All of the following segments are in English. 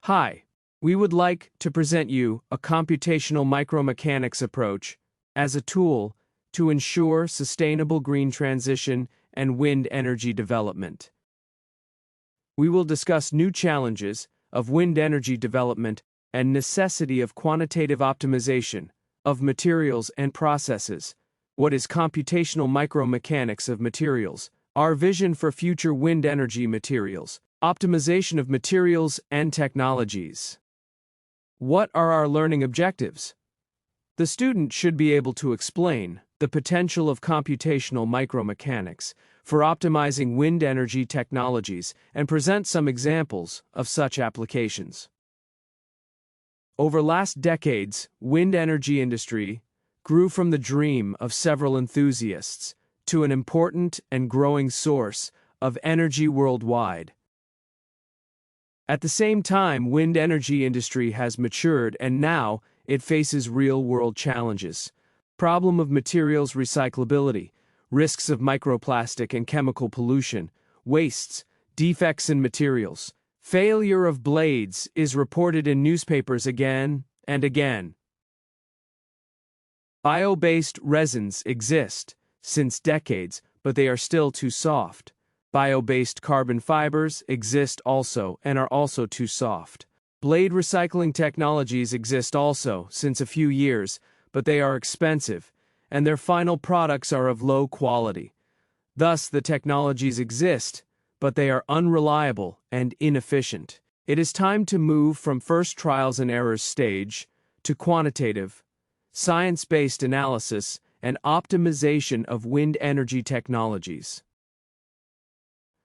Hi, we would like to present you a computational micromechanics approach as a tool to ensure sustainable green transition and wind energy development. We will discuss new challenges of wind energy development and necessity of quantitative optimization of materials and processes. What is computational micromechanics of materials? Our vision for future wind energy materials. Optimization of materials and technologies. What are our learning objectives? The student should be able to explain the potential of computational micromechanics for optimizing wind energy technologies and present some examples of such applications. Over last decades, wind energy industry grew from the dream of several enthusiasts to an important and growing source of energy worldwide. At the same time, wind energy industry has matured and now it faces real-world challenges. Problem of materials recyclability, risks of microplastic and chemical pollution, wastes, defects in materials. Failure of blades is reported in newspapers again and again. Bio-based resins exist since decades, but they are still too soft. Bio-based carbon fibers exist also and are also too soft. Blade recycling technologies exist also since a few years, but they are expensive, and their final products are of low quality. Thus, the technologies exist, but they are unreliable and inefficient. It is time to move from first trials and errors stage to quantitative, science-based analysis and optimization of wind energy technologies.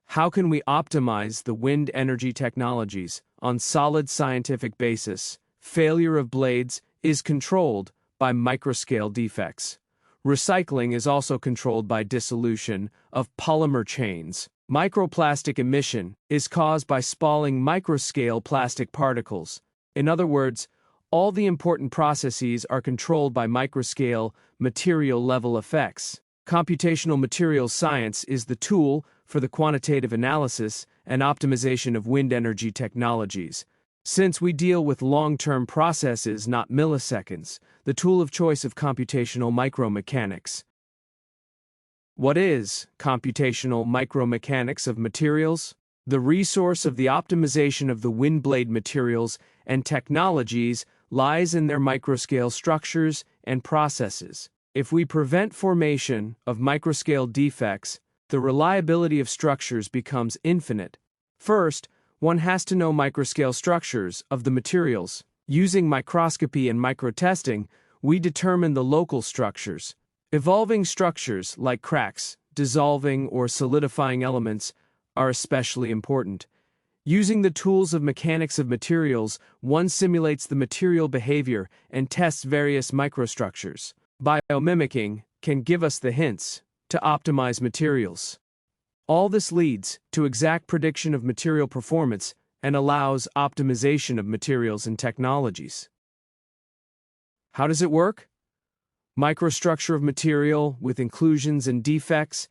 How can we optimize the wind energy technologies on solid scientific basis? Failure of blades is controlled by microscale defects. Recycling is also controlled by dissolution of polymer chains. Microplastic emission is caused by spalling microscale plastic particles. In other words, all the important processes are controlled by microscale material level effects. Computational materials science is the tool for the quantitative analysis and optimization of wind energy technologies. Since we deal with long-term processes, not milliseconds, the tool of choice of computational micromechanics. What is computational micromechanics of materials? The resource of the optimization of the wind blade materials and technologies lies in their microscale structures and processes. If we prevent formation of microscale defects, the reliability of structures becomes infinite. First, one has to know microscale structures of the materials. Using microscopy and microtesting, we determine the local structures. Evolving structures like cracks, dissolving or solidifying elements are especially important. Using the tools of mechanics of materials, one simulates the material behavior and tests various microstructures. Biomimicking can give us the hints to optimize materials. All this leads to exact prediction of material performance and allows optimization of materials and technologies. How does it work? Microstructure of material with inclusions and defects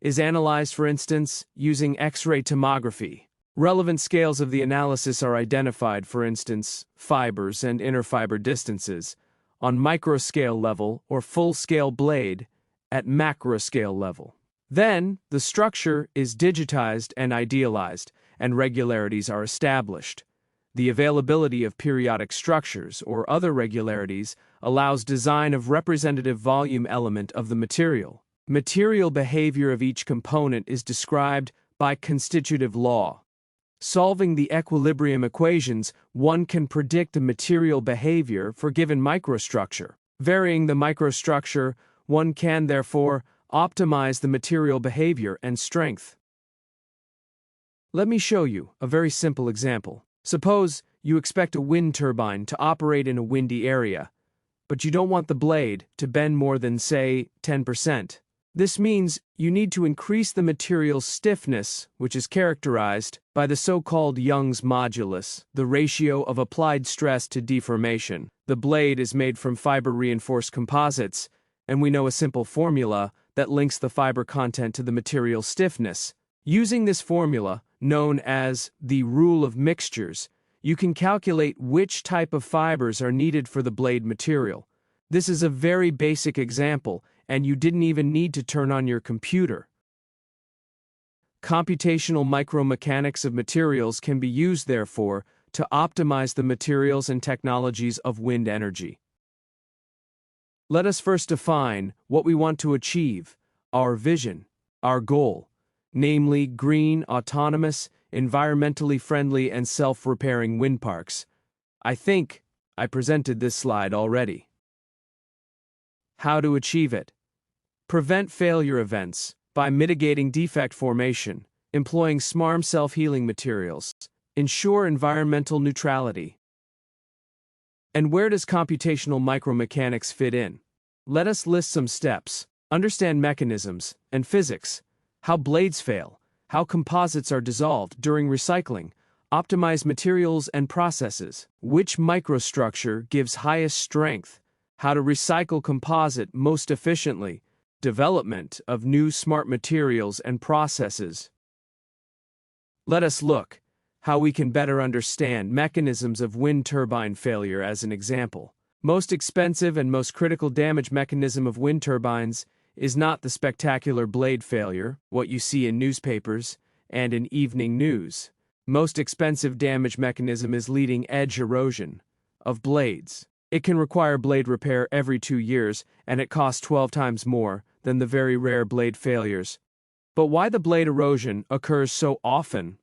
is analyzed, for instance, using X-ray tomography. Relevant scales of the analysis are identified, for instance, fibers and inner fiber distances, on microscale level or full-scale blade at macroscale level. Then, the structure is digitized and idealized, and regularities are established. The availability of periodic structures or other regularities allows design of representative volume element of the material. Material behavior of each component is described by constitutive law. Solving the equilibrium equations, one can predict the material behavior for given microstructure. Varying the microstructure, one can therefore optimize the material behavior and strength. Let me show you a very simple example. Suppose you expect a wind turbine to operate in a windy area, but you don't want the blade to bend more than, say, 10%. This means you need to increase the material's stiffness, which is characterized by the so-called Young's modulus, the ratio of applied stress to deformation. The blade is made from fiber-reinforced composites, and we know a simple formula that links the fiber content to the material stiffness. Using this formula, known as the rule of mixtures, You can calculate which type of fibers are needed for the blade material. This is a very basic example, and you didn't even need to turn on your computer. Computational micromechanics of materials can be used, therefore, to optimize the materials and technologies of wind energy. Let us first define what we want to achieve, our vision, our goal, namely green, autonomous, environmentally friendly, and self-repairing wind parks. I think I presented this slide already. How to achieve it? Prevent failure events by mitigating defect formation, employing smart self-healing materials, ensure environmental neutrality. And where does computational micromechanics fit in? Let us list some steps. Understand mechanisms and physics, how blades fail, how composites are dissolved during recycling, optimize materials and processes, which microstructure gives highest strength, how to recycle composite most efficiently, development of new smart materials and processes. Let us look how we can better understand mechanisms of wind turbine failure as an example. Most expensive and most critical damage mechanism of wind turbines is not the spectacular blade failure, what you see in newspapers and in evening news. Most expensive damage mechanism is leading edge erosion of blades. It can require blade repair every 2 years, and it costs 12 times more than the very rare blade failures. But why the blade erosion occurs so often?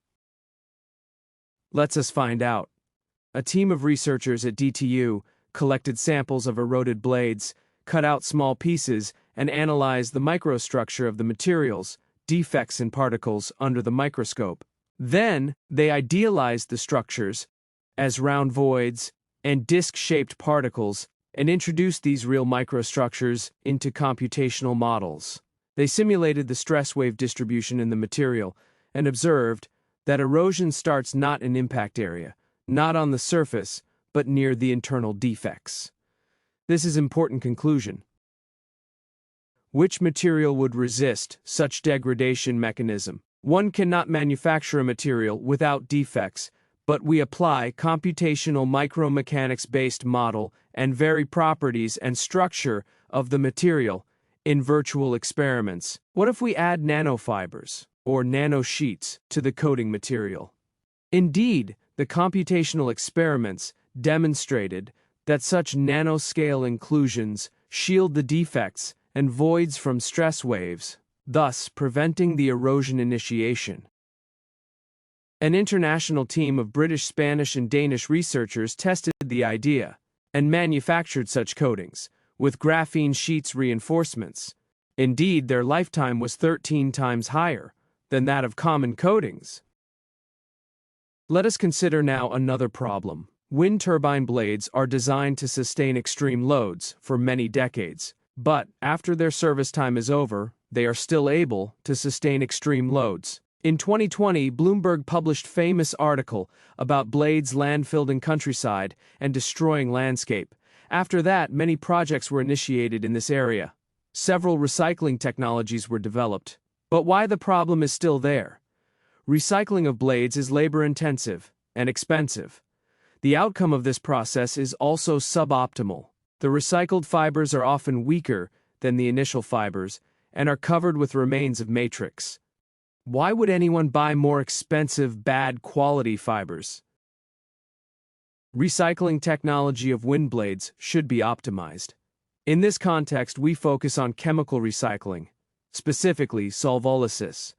Let's us find out. A team of researchers at DTU collected samples of eroded blades, cut out small pieces, and analyzed the microstructure of the materials, defects in particles under the microscope. Then, they idealized the structures as round voids and disc-shaped particles and introduced these real microstructures into computational models. They simulated the stress wave distribution in the material and observed that erosion starts not in impact area, not on the surface, but near the internal defects. This is an important conclusion. Which material would resist such degradation mechanism? One cannot manufacture a material without defects, but we apply computational micromechanics-based model and vary properties and structure of the material in virtual experiments. What if we add nanofibers or nanosheets to the coating material? Indeed, the computational experiments demonstrated that such nanoscale inclusions shield the defects and voids from stress waves, thus preventing the erosion initiation. An international team of British, Spanish, and Danish researchers tested the idea and manufactured such coatings with graphene sheets reinforcements. Indeed, their lifetime was 13 times higher than that of common coatings. Let us consider now another problem. Wind turbine blades are designed to sustain extreme loads for many decades, but after their service time is over, they are still able to sustain extreme loads. In 2020, Bloomberg published famous article about blades landfilled in countryside and destroying landscape. After that, many projects were initiated in this area. Several recycling technologies were developed. But why the problem is still there? Recycling of blades is labor-intensive and expensive. The outcome of this process is also suboptimal. The recycled fibers are often weaker than the initial fibers and are covered with remains of matrix. Why would anyone buy more expensive, bad quality fibers? Recycling technology of wind blades should be optimized. In this context, we focus on chemical recycling, specifically solvolysis.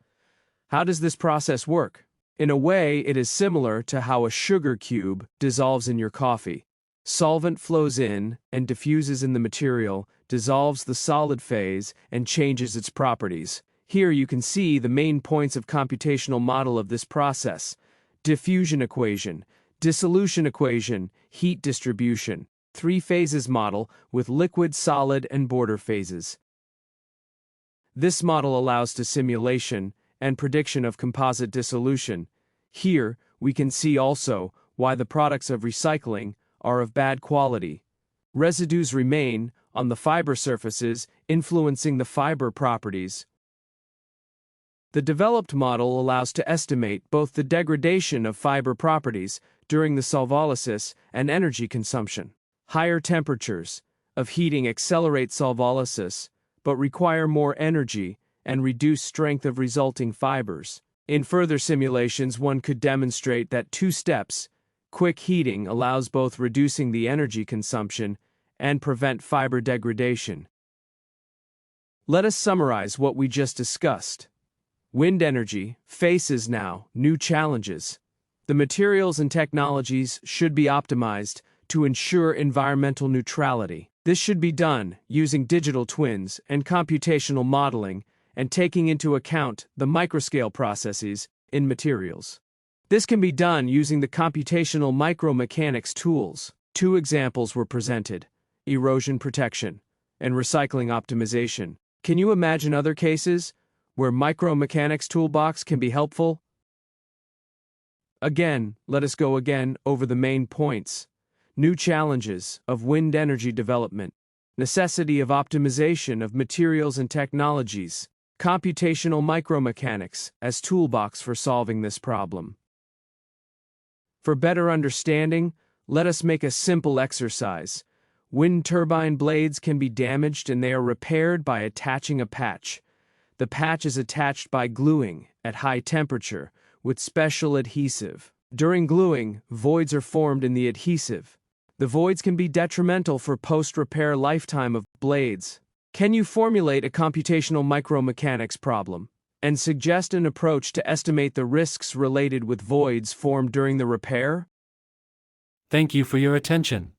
How does this process work? In a way, it is similar to how a sugar cube dissolves in your coffee. Solvent flows in and diffuses in the material, dissolves the solid phase, and changes its properties. Here you can see the main points of computational model of this process: diffusion equation, dissolution equation, heat distribution, 3 phases model with liquid, solid, and border phases. This model allows to simulation and prediction of composite dissolution. Here, we can see also why the products of recycling are of bad quality. Residues remain on the fiber surfaces, influencing the fiber properties. The developed model allows to estimate both the degradation of fiber properties during the solvolysis and energy consumption. Higher temperatures of heating accelerate solvolysis, but require more energy and reduce strength of resulting fibers. In further simulations, one could demonstrate that two steps, quick heating allows both reducing the energy consumption and prevent fiber degradation. Let us summarize what we just discussed. Wind energy faces now new challenges. The materials and technologies should be optimized to ensure environmental neutrality. This should be done using digital twins and computational modeling and taking into account the microscale processes in materials. This can be done using the computational micromechanics tools. Two examples were presented: erosion protection and recycling optimization. Can you imagine other cases where micromechanics toolbox can be helpful? Again, let us go over the main points. New challenges of wind energy development, necessity of optimization of materials and technologies, computational micromechanics as toolbox for solving this problem. For better understanding, let us make a simple exercise. Wind turbine blades can be damaged and they are repaired by attaching a patch. The patch is attached by gluing at high temperature with special adhesive. During gluing, voids are formed in the adhesive. The voids can be detrimental for post-repair lifetime of blades. Can you formulate a computational micromechanics problem and suggest an approach to estimate the risks related with voids formed during the repair? Thank you for your attention.